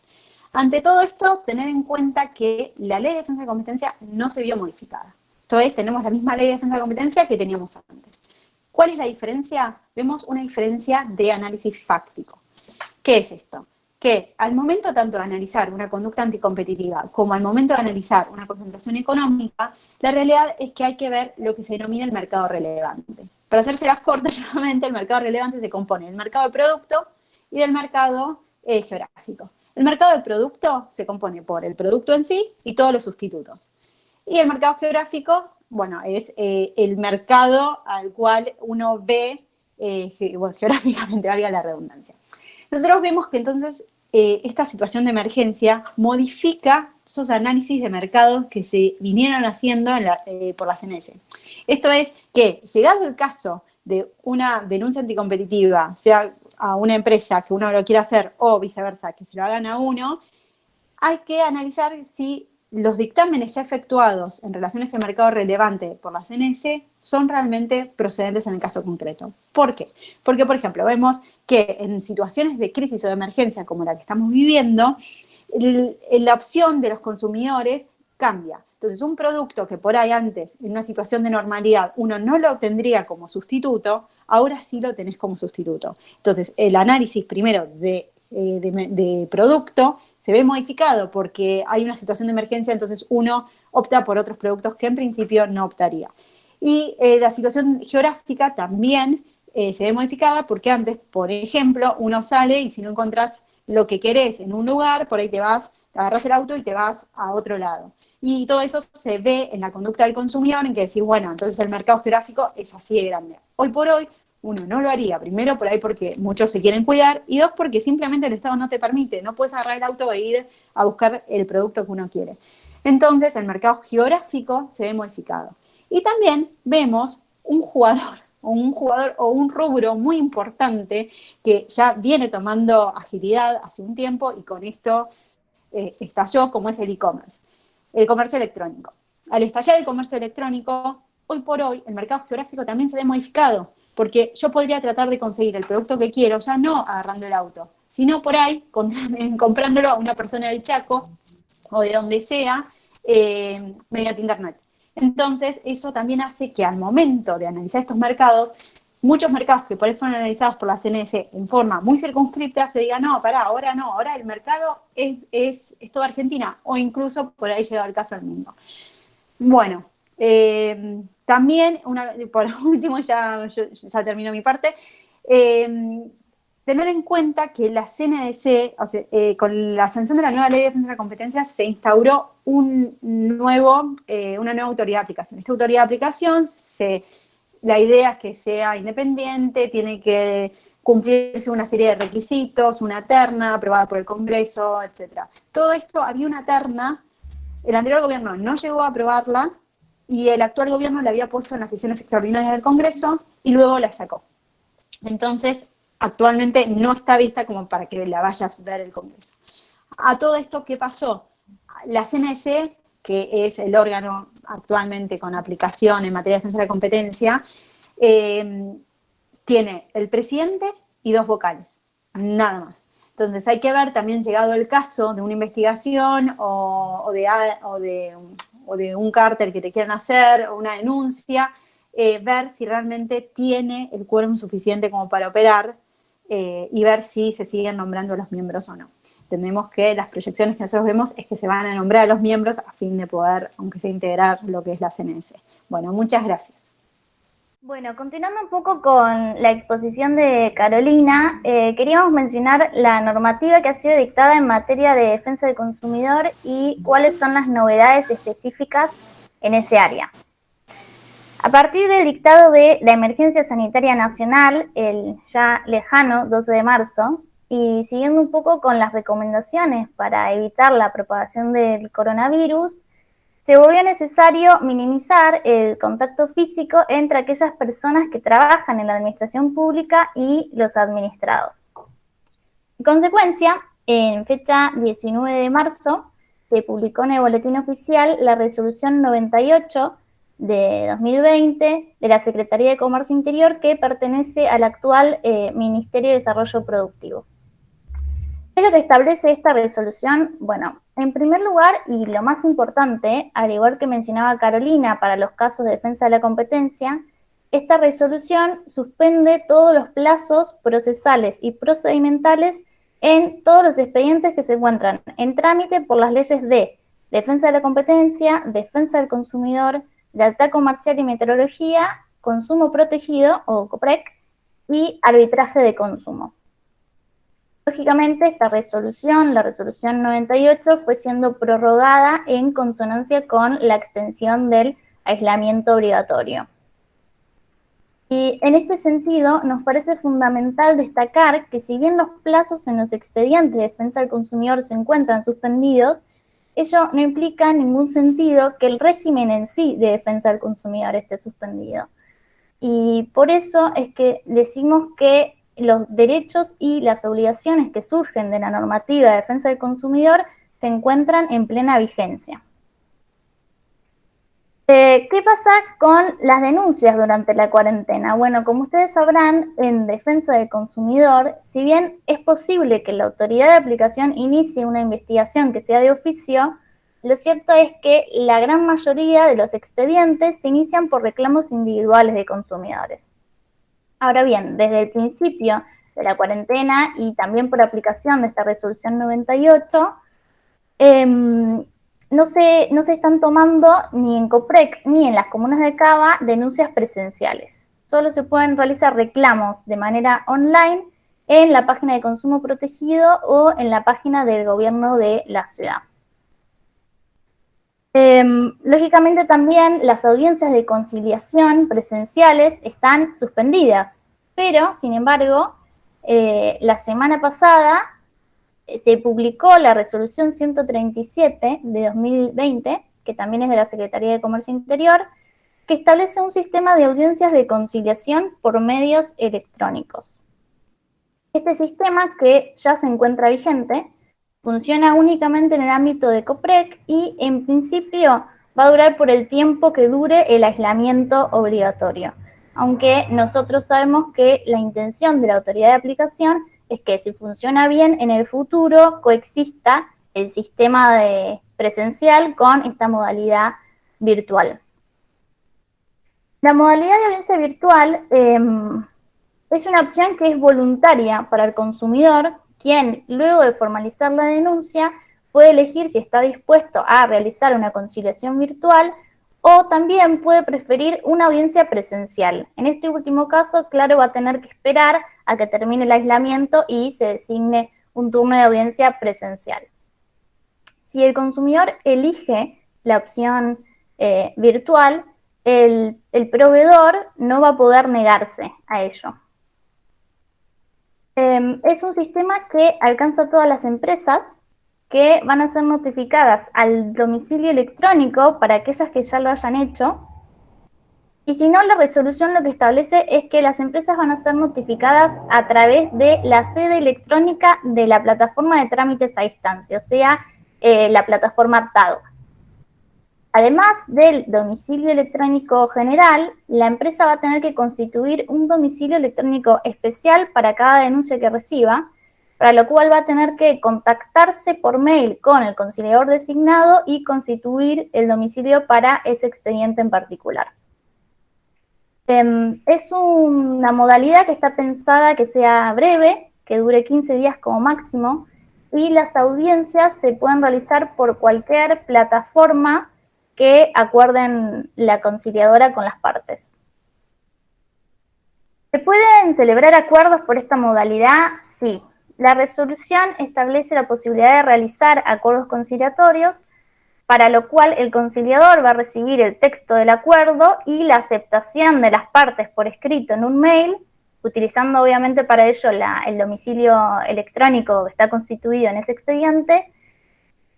Ante todo esto, tener en cuenta que la Ley de Defensa de Competencia no se vio modificada. Esto es, tenemos la misma Ley de Defensa de Competencia que teníamos antes. ¿Cuál es la diferencia? Vemos una diferencia de análisis fáctico. ¿Qué es esto? Que al momento tanto de analizar una conducta anticompetitiva como al momento de analizar una concentración económica, la realidad es que hay que ver lo que se denomina el mercado relevante. Para hacerse las cortas, nuevamente, el mercado relevante se compone del mercado de producto y del mercado geográfico. El mercado de producto se compone por el producto en sí y todos los sustitutos. Y el mercado geográfico, bueno, es el mercado al cual uno ve, geográficamente, valga la redundancia. Nosotros vemos que entonces esta situación de emergencia modifica esos análisis de mercado que se vinieron haciendo por la CNS. Esto es que, llegado el caso de una denuncia anticompetitiva, sea a una empresa que uno lo quiera hacer o viceversa, que se lo hagan a uno, hay que analizar si los dictámenes ya efectuados en relación a ese mercado relevante por la CNS son realmente procedentes en el caso concreto. ¿Por qué? Porque, por ejemplo, vemos que en situaciones de crisis o de emergencia como la que estamos viviendo, la opción de los consumidores cambia. Entonces, un producto que por ahí antes, en una situación de normalidad, uno no lo tendría como sustituto, ahora sí lo tenés como sustituto. Entonces, el análisis primero de producto se ve modificado porque hay una situación de emergencia, entonces uno opta por otros productos que en principio no optaría. Y la situación geográfica también se ve modificada porque antes, por ejemplo, uno sale y si no encontrás lo que querés en un lugar, por ahí te agarrás el auto y te vas a otro lado. Y todo eso se ve en la conducta del consumidor, en que decís, bueno, entonces el mercado geográfico es así de grande. Hoy por hoy, uno no lo haría, primero por ahí porque muchos se quieren cuidar, y dos porque simplemente el Estado no te permite, no puedes agarrar el auto e ir a buscar el producto que uno quiere. Entonces el mercado geográfico se ve modificado. Y también vemos un jugador o un rubro muy importante que ya viene tomando agilidad hace un tiempo y con esto estalló, como es el e-commerce, el comercio electrónico. Al estallar el comercio electrónico, hoy por hoy el mercado geográfico también se ve modificado, porque yo podría tratar de conseguir el producto que quiero, ya no agarrando el auto, sino por ahí comprándolo a una persona del Chaco o de donde sea, mediante internet. Entonces, eso también hace que al momento de analizar estos mercados, muchos mercados que por ahí fueron analizados por la CNS en forma muy circunscripta, se digan, no, ahora el mercado es toda Argentina, o incluso por ahí llega el caso del mundo. Bueno, también, por último, ya terminó mi parte, tener en cuenta que la CNDC, o sea, con la sanción de la nueva Ley de Defensa de la Competencia, se instauró una nueva autoridad de aplicación. Esta autoridad de aplicación, la idea es que sea independiente, tiene que cumplirse una serie de requisitos, una terna aprobada por el Congreso, etc. Todo esto, había una terna, el anterior gobierno no llegó a aprobarla, y el actual gobierno la había puesto en las sesiones extraordinarias del Congreso y luego la sacó. Entonces, actualmente no está vista como para que la vayas a ver el Congreso. A todo esto, ¿qué pasó? La CNC, que es el órgano actualmente con aplicación en materia de defensa de la competencia, tiene el presidente y 2 vocales, nada más. Entonces hay que ver también, llegado el caso de una investigación o de un cártel que te quieran hacer, o una denuncia, ver si realmente tiene el quórum suficiente como para operar, y ver si se siguen nombrando los miembros o no. Entendemos que las proyecciones que nosotros vemos es que se van a nombrar a los miembros a fin de poder, aunque sea, integrar lo que es la CNS. Bueno, muchas gracias. Bueno, continuando un poco con la exposición de Carolina, queríamos mencionar la normativa que ha sido dictada en materia de defensa del consumidor y cuáles son las novedades específicas en ese área. A partir del dictado de la Emergencia Sanitaria Nacional, el ya lejano 12 de marzo, y siguiendo un poco con las recomendaciones para evitar la propagación del coronavirus, se volvió necesario minimizar el contacto físico entre aquellas personas que trabajan en la administración pública y los administrados. En consecuencia, en fecha 19 de marzo, se publicó en el Boletín Oficial la Resolución 98 de 2020 de la Secretaría de Comercio Interior, que pertenece al actual Ministerio de Desarrollo Productivo. ¿Qué es lo que establece esta resolución? Bueno, en primer lugar, y lo más importante, al igual que mencionaba Carolina para los casos de defensa de la competencia, esta resolución suspende todos los plazos procesales y procedimentales en todos los expedientes que se encuentran en trámite por las leyes de defensa de la competencia, defensa del consumidor, lealtad comercial y metrología, consumo protegido o COPREC y arbitraje de consumo. Lógicamente, esta resolución, la resolución 98, fue siendo prorrogada en consonancia con la extensión del aislamiento obligatorio. Y en este sentido, nos parece fundamental destacar que si bien los plazos en los expedientes de defensa del consumidor se encuentran suspendidos, ello no implica en ningún sentido que el régimen en sí de defensa del consumidor esté suspendido. Y por eso es que decimos que los derechos y las obligaciones que surgen de la normativa de defensa del consumidor se encuentran en plena vigencia. ¿Qué pasa con las denuncias durante la cuarentena? Bueno, como ustedes sabrán, en defensa del consumidor, si bien es posible que la autoridad de aplicación inicie una investigación que sea de oficio, lo cierto es que la gran mayoría de los expedientes se inician por reclamos individuales de consumidores. Ahora bien, desde el principio de la cuarentena y también por aplicación de esta resolución 98, no se están tomando ni en COPREC ni en las comunas de Cava denuncias presenciales. Solo se pueden realizar reclamos de manera online en la página de consumo protegido o en la página del gobierno de la ciudad. Lógicamente también las audiencias de conciliación presenciales están suspendidas, pero sin embargo la semana pasada se publicó la resolución 137 de 2020, que también es de la Secretaría de Comercio Interior, que establece un sistema de audiencias de conciliación por medios electrónicos. Este sistema, que ya se encuentra vigente, funciona únicamente en el ámbito de COPREC y en principio va a durar por el tiempo que dure el aislamiento obligatorio. Aunque nosotros sabemos que la intención de la autoridad de aplicación es que si funciona bien en el futuro coexista el sistema de presencial con esta modalidad virtual. La modalidad de audiencia virtual es una opción que es voluntaria para el consumidor, quien, luego de formalizar la denuncia, puede elegir si está dispuesto a realizar una conciliación virtual o también puede preferir una audiencia presencial. En este último caso, claro, va a tener que esperar a que termine el aislamiento y se designe un turno de audiencia presencial. Si el consumidor elige la opción virtual, el proveedor no va a poder negarse a ello. Es un sistema que alcanza a todas las empresas que van a ser notificadas al domicilio electrónico para aquellas que ya lo hayan hecho, Y si no, la resolución lo que establece es que las empresas van a ser notificadas a través de la sede electrónica de la plataforma de trámites a distancia, o sea, la plataforma TADO. Además del domicilio electrónico general, la empresa va a tener que constituir un domicilio electrónico especial para cada denuncia que reciba, para lo cual va a tener que contactarse por mail con el conciliador designado y constituir el domicilio para ese expediente en particular. Es una modalidad que está pensada que sea breve, que dure 15 días como máximo, y las audiencias se pueden realizar por cualquier plataforma que acuerden la conciliadora con las partes. ¿Se pueden celebrar acuerdos por esta modalidad? Sí. La resolución establece la posibilidad de realizar acuerdos conciliatorios, para lo cual el conciliador va a recibir el texto del acuerdo y la aceptación de las partes por escrito en un mail, utilizando obviamente para ello el domicilio electrónico que está constituido en ese expediente,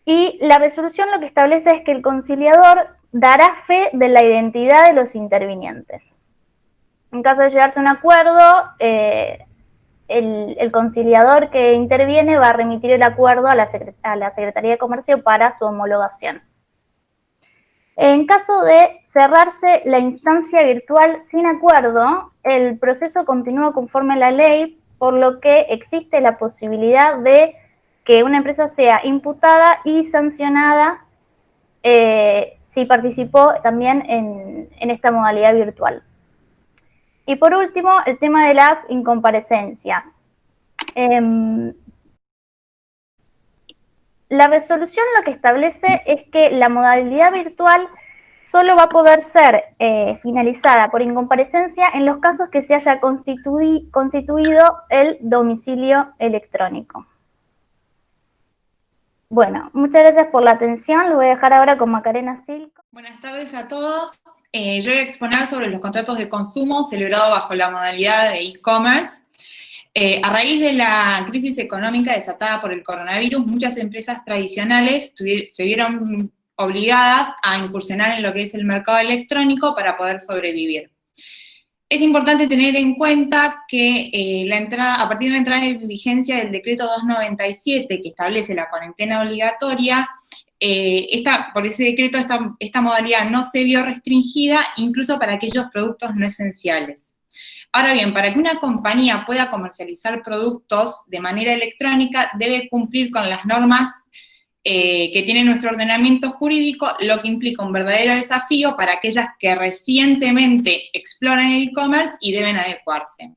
y la resolución lo que establece es que el conciliador dará fe de la identidad de los intervinientes. En caso de llegarse a un acuerdo, el conciliador que interviene va a remitir el acuerdo a la Secretaría de Comercio para su homologación. En caso de cerrarse la instancia virtual sin acuerdo, el proceso continúa conforme a la ley, por lo que existe la posibilidad de que una empresa sea imputada y sancionada si participó también en esta modalidad virtual. Y por último, el tema de las incomparecencias. La resolución lo que establece es que la modalidad virtual solo va a poder ser finalizada por incomparecencia en los casos que se haya constituido el domicilio electrónico. Bueno, muchas gracias por la atención. Lo voy a dejar ahora con Macarena Silco. Buenas tardes a todos. Yo voy a exponer sobre los contratos de consumo celebrados bajo la modalidad de e-commerce. A raíz de la crisis económica desatada por el coronavirus, muchas empresas tradicionales se vieron obligadas a incursionar en lo que es el mercado electrónico para poder sobrevivir. Es importante tener en cuenta que a partir de la entrada en vigencia del decreto 297, que establece la cuarentena obligatoria, por ese decreto esta modalidad no se vio restringida, incluso para aquellos productos no esenciales. Ahora bien, para que una compañía pueda comercializar productos de manera electrónica, debe cumplir con las normas que tiene nuestro ordenamiento jurídico, lo que implica un verdadero desafío para aquellas que recientemente exploran el e-commerce y deben adecuarse.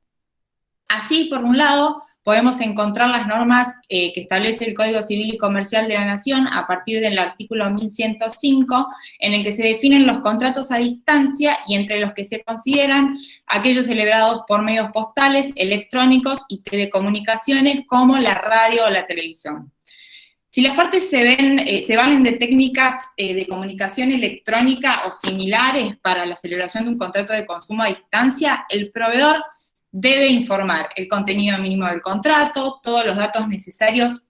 Así, por un lado, podemos encontrar las normas que establece el Código Civil y Comercial de la Nación a partir del artículo 1105, en el que se definen los contratos a distancia y entre los que se consideran aquellos celebrados por medios postales, electrónicos y telecomunicaciones como la radio o la televisión. Si las partes se valen de técnicas de comunicación electrónica o similares para la celebración de un contrato de consumo a distancia, el proveedor debe informar el contenido mínimo del contrato, todos los datos necesarios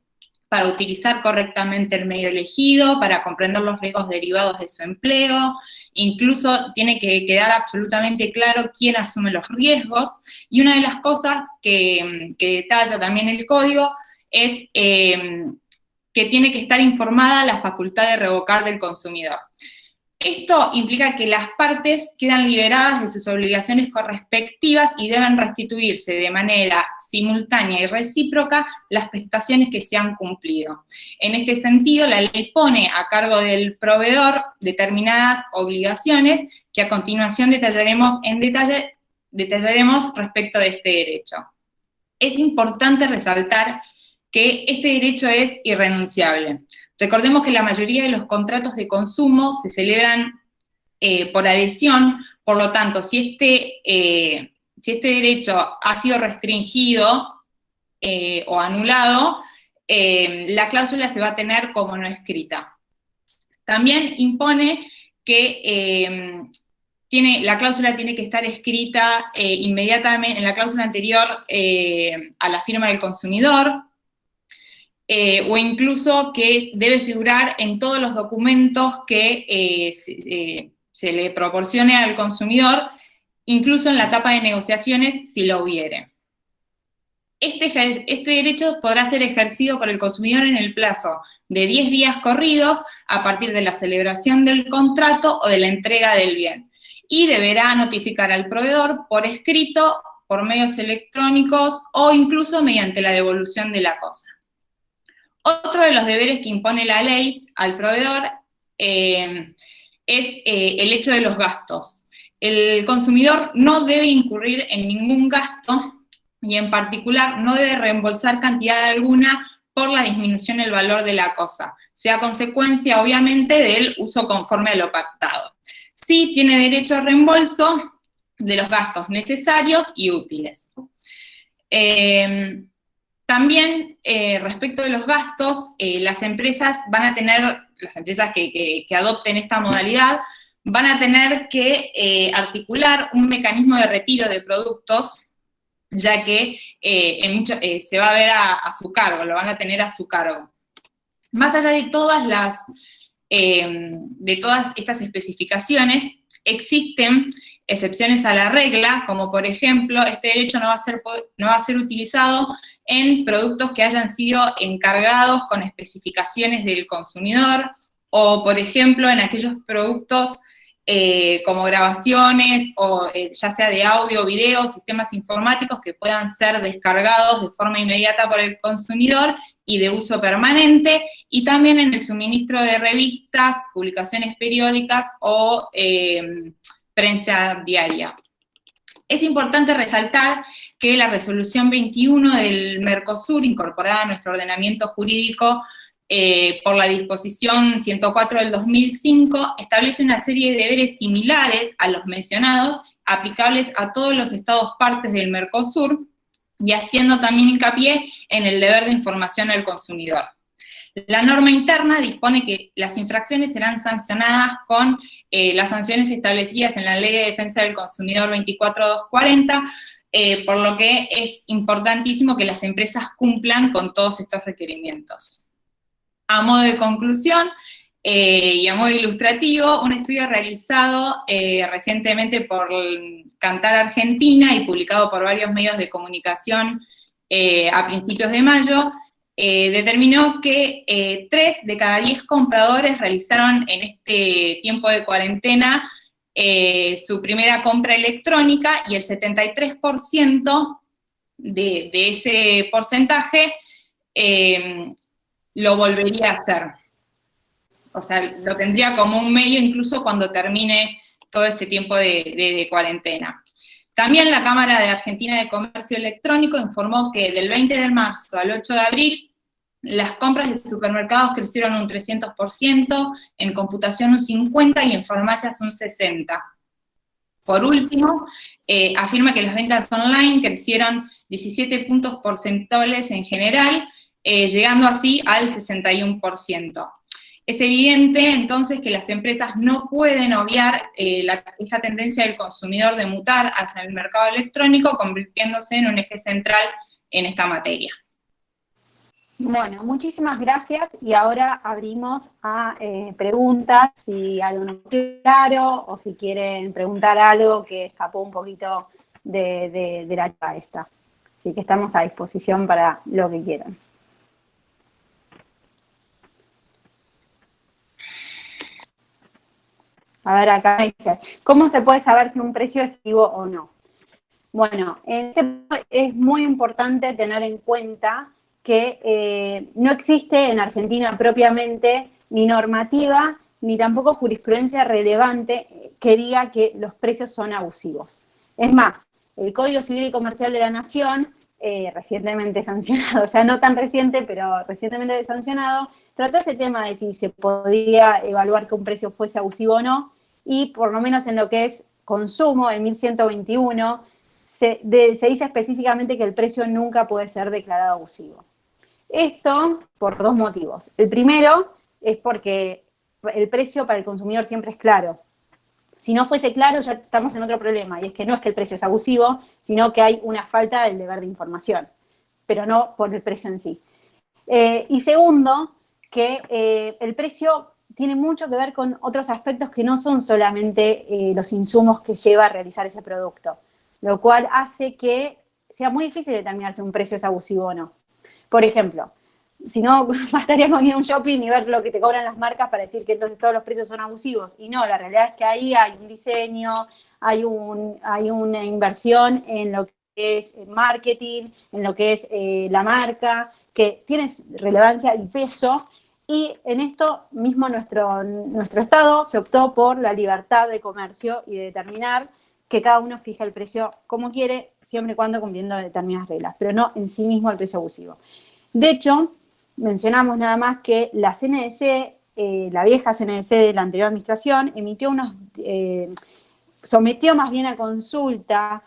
para utilizar correctamente el medio elegido, para comprender los riesgos derivados de su empleo, incluso tiene que quedar absolutamente claro quién asume los riesgos, y una de las cosas que detalla también el código es que tiene que estar informada la facultad de revocar del consumidor. Esto implica que las partes quedan liberadas de sus obligaciones correspectivas y deben restituirse de manera simultánea y recíproca las prestaciones que se han cumplido. En este sentido, la ley pone a cargo del proveedor determinadas obligaciones que a continuación detallaremos respecto de este derecho. Es importante resaltar que este derecho es irrenunciable. Recordemos que la mayoría de los contratos de consumo se celebran por adhesión, por lo tanto, si este derecho ha sido restringido o anulado, la cláusula se va a tener como no escrita. También impone que la cláusula tiene que estar escrita inmediatamente, en la cláusula anterior a la firma del consumidor, o incluso que debe figurar en todos los documentos que se le proporcione al consumidor, incluso en la etapa de negociaciones, si lo hubiere. Este derecho podrá ser ejercido por el consumidor en el plazo de 10 días corridos a partir de la celebración del contrato o de la entrega del bien, y deberá notificar al proveedor por escrito, por medios electrónicos o incluso mediante la devolución de la cosa. Otro de los deberes que impone la ley al proveedor es el hecho de los gastos. El consumidor no debe incurrir en ningún gasto y en particular no debe reembolsar cantidad alguna por la disminución del valor de la cosa, sea consecuencia obviamente del uso conforme a lo pactado. Sí tiene derecho a reembolso de los gastos necesarios y útiles. También, respecto de los gastos, las empresas van a tener, las empresas que adopten esta modalidad, van a tener que articular un mecanismo de retiro de productos, ya que se va a ver a su cargo, lo van a tener a su cargo. Más allá de todas estas especificaciones, existen excepciones a la regla, como por ejemplo, este derecho no va a ser utilizado en productos que hayan sido encargados con especificaciones del consumidor, o por ejemplo, en aquellos productos como grabaciones, o ya sea de audio, video, sistemas informáticos que puedan ser descargados de forma inmediata por el consumidor y de uso permanente, y también en el suministro de revistas, publicaciones periódicas o prensa diaria. Es importante resaltar que la resolución 21 del Mercosur, incorporada a nuestro ordenamiento jurídico por la disposición 104 del 2005, establece una serie de deberes similares a los mencionados, aplicables a todos los estados partes del Mercosur, y haciendo también hincapié en el deber de información al consumidor. La norma interna dispone que las infracciones serán sancionadas con las sanciones establecidas en la Ley de Defensa del Consumidor 24240, por lo que es importantísimo que las empresas cumplan con todos estos requerimientos. A modo de conclusión y a modo ilustrativo, un estudio realizado recientemente por Kantar Argentina y publicado por varios medios de comunicación a principios de mayo, determinó que 3 de cada 10 compradores realizaron en este tiempo de cuarentena su primera compra electrónica, y el 73% de ese porcentaje lo volvería a hacer. O sea, lo tendría como un medio incluso cuando termine todo este tiempo de cuarentena. También la Cámara de Argentina de Comercio Electrónico informó que del 20 de marzo al 8 de abril, las compras de supermercados crecieron un 300%, en computación un 50% y en farmacias un 60%. Por último, afirma que las ventas online crecieron 17 puntos porcentuales en general, llegando así al 61%. Es evidente, entonces, que las empresas no pueden obviar esta tendencia del consumidor de mutar hacia el mercado electrónico, convirtiéndose en un eje central en esta materia. Bueno, muchísimas gracias, y ahora abrimos a preguntas, si algo no es claro o si quieren preguntar algo que escapó un poquito de la charla esta. Así que estamos a disposición para lo que quieran. A ver, acá me dice, ¿cómo se puede saber si un precio es abusivo o no? Bueno, es muy importante tener en cuenta que no existe en Argentina propiamente ni normativa ni tampoco jurisprudencia relevante que diga que los precios son abusivos. Es más, el Código Civil y Comercial de la Nación, recientemente sancionado, ya no tan reciente, pero recientemente sancionado, trató este tema de si se podía evaluar que un precio fuese abusivo o no, y por lo menos en lo que es consumo, en 1121, se dice específicamente que el precio nunca puede ser declarado abusivo. Esto por 2 motivos. El primero es porque el precio para el consumidor siempre es claro. Si no fuese claro, ya estamos en otro problema, y es que no es que el precio es abusivo, sino que hay una falta del deber de información, pero no por el precio en sí. Y segundo, que el precio tiene mucho que ver con otros aspectos que no son solamente los insumos que lleva a realizar ese producto, lo cual hace que sea muy difícil determinar si un precio es abusivo o no. Por ejemplo, si no, bastaría con ir a un shopping y ver lo que te cobran las marcas para decir que entonces todos los precios son abusivos. Y no, la realidad es que ahí hay un diseño, hay una inversión en lo que es marketing, en lo que es la marca, que tiene relevancia y peso. Y en esto mismo nuestro Estado se optó por la libertad de comercio y de determinar que cada uno fija el precio como quiere, siempre y cuando cumpliendo determinadas reglas, pero no en sí mismo el precio abusivo. De hecho, mencionamos nada más que la CNDC, la vieja CNDC de la anterior administración, sometió más bien a consulta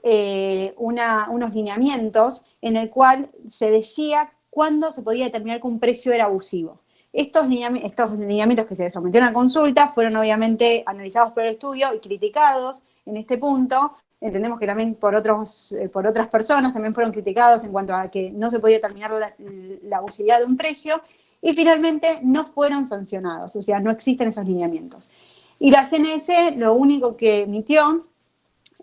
unos lineamientos en el cual se decía cuándo se podía determinar que un precio era abusivo. Estos lineamientos que se sometieron a consulta fueron obviamente analizados por el estudio y criticados en este punto. Entendemos que también por otras personas también fueron criticados en cuanto a que no se podía determinar la abusividad de un precio, y finalmente no fueron sancionados, o sea, no existen esos lineamientos. Y la CNDC lo único que emitió,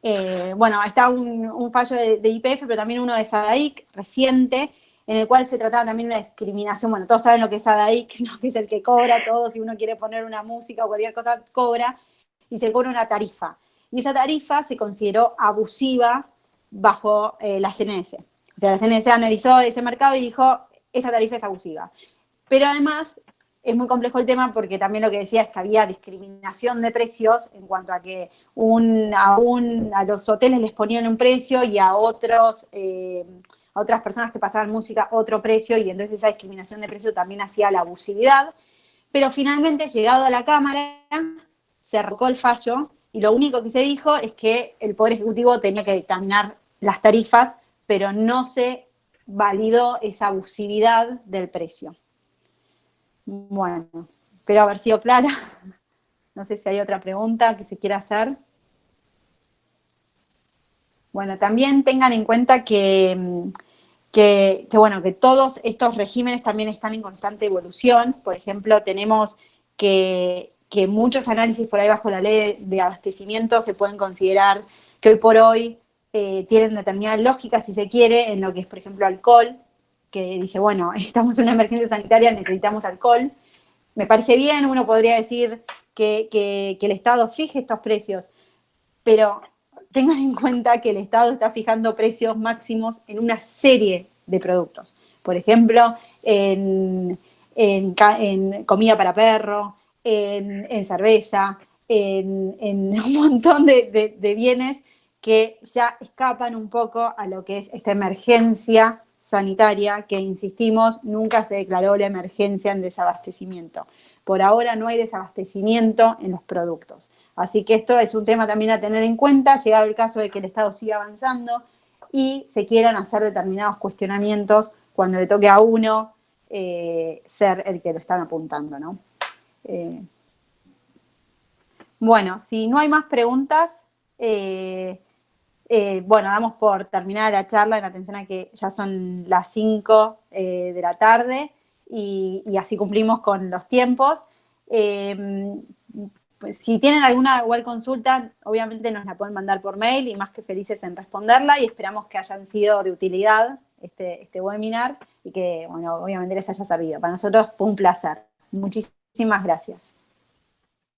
está un fallo de YPF, pero también uno de SADAIC reciente, en el cual se trataba también de una discriminación. Bueno, todos saben lo que es SADAIC, ¿no? Que es el que cobra todo, si uno quiere poner una música o cualquier cosa, cobra, y se cobra una tarifa. Y esa tarifa se consideró abusiva bajo la CNDC. O sea, la CNDC analizó ese mercado y dijo, esta tarifa es abusiva. Pero además es muy complejo el tema porque también lo que decía es que había discriminación de precios en cuanto a que a los hoteles les ponían un precio y a otras personas que pasaban música otro precio, y entonces esa discriminación de precio también hacía la abusividad. Pero finalmente, llegado a la Cámara, se revocó el fallo y lo único que se dijo es que el Poder Ejecutivo tenía que dictaminar las tarifas, pero no se validó esa abusividad del precio. Bueno, espero haber sido clara. No sé si hay otra pregunta que se quiera hacer. Bueno, también tengan en cuenta que todos estos regímenes también están en constante evolución. Por ejemplo, tenemos que muchos análisis por ahí bajo la ley de abastecimiento se pueden considerar que hoy por hoy tienen determinadas lógicas, si se quiere, en lo que es, por ejemplo, alcohol, que dice, bueno, estamos en una emergencia sanitaria, necesitamos alcohol. Me parece bien, uno podría decir que el Estado fije estos precios, pero tengan en cuenta que el Estado está fijando precios máximos en una serie de productos. Por ejemplo, en comida para perro, en cerveza, en un montón de bienes que ya escapan un poco a lo que es esta emergencia sanitaria, que insistimos, nunca se declaró la emergencia en desabastecimiento. Por ahora no hay desabastecimiento en los productos. Así que esto es un tema también a tener en cuenta, llegado el caso de que el Estado siga avanzando y se quieran hacer determinados cuestionamientos cuando le toque a uno ser el que lo están apuntando, ¿no? Bueno, si no hay más preguntas, damos por terminada la charla en atención a que ya son las 5 de la tarde y así cumplimos con los tiempos. Pues, si tienen alguna igual consulta, obviamente nos la pueden mandar por mail y más que felices en responderla, y esperamos que hayan sido de utilidad este webinar y que, bueno, obviamente les haya servido. Para nosotros fue un placer. Muchísimas gracias.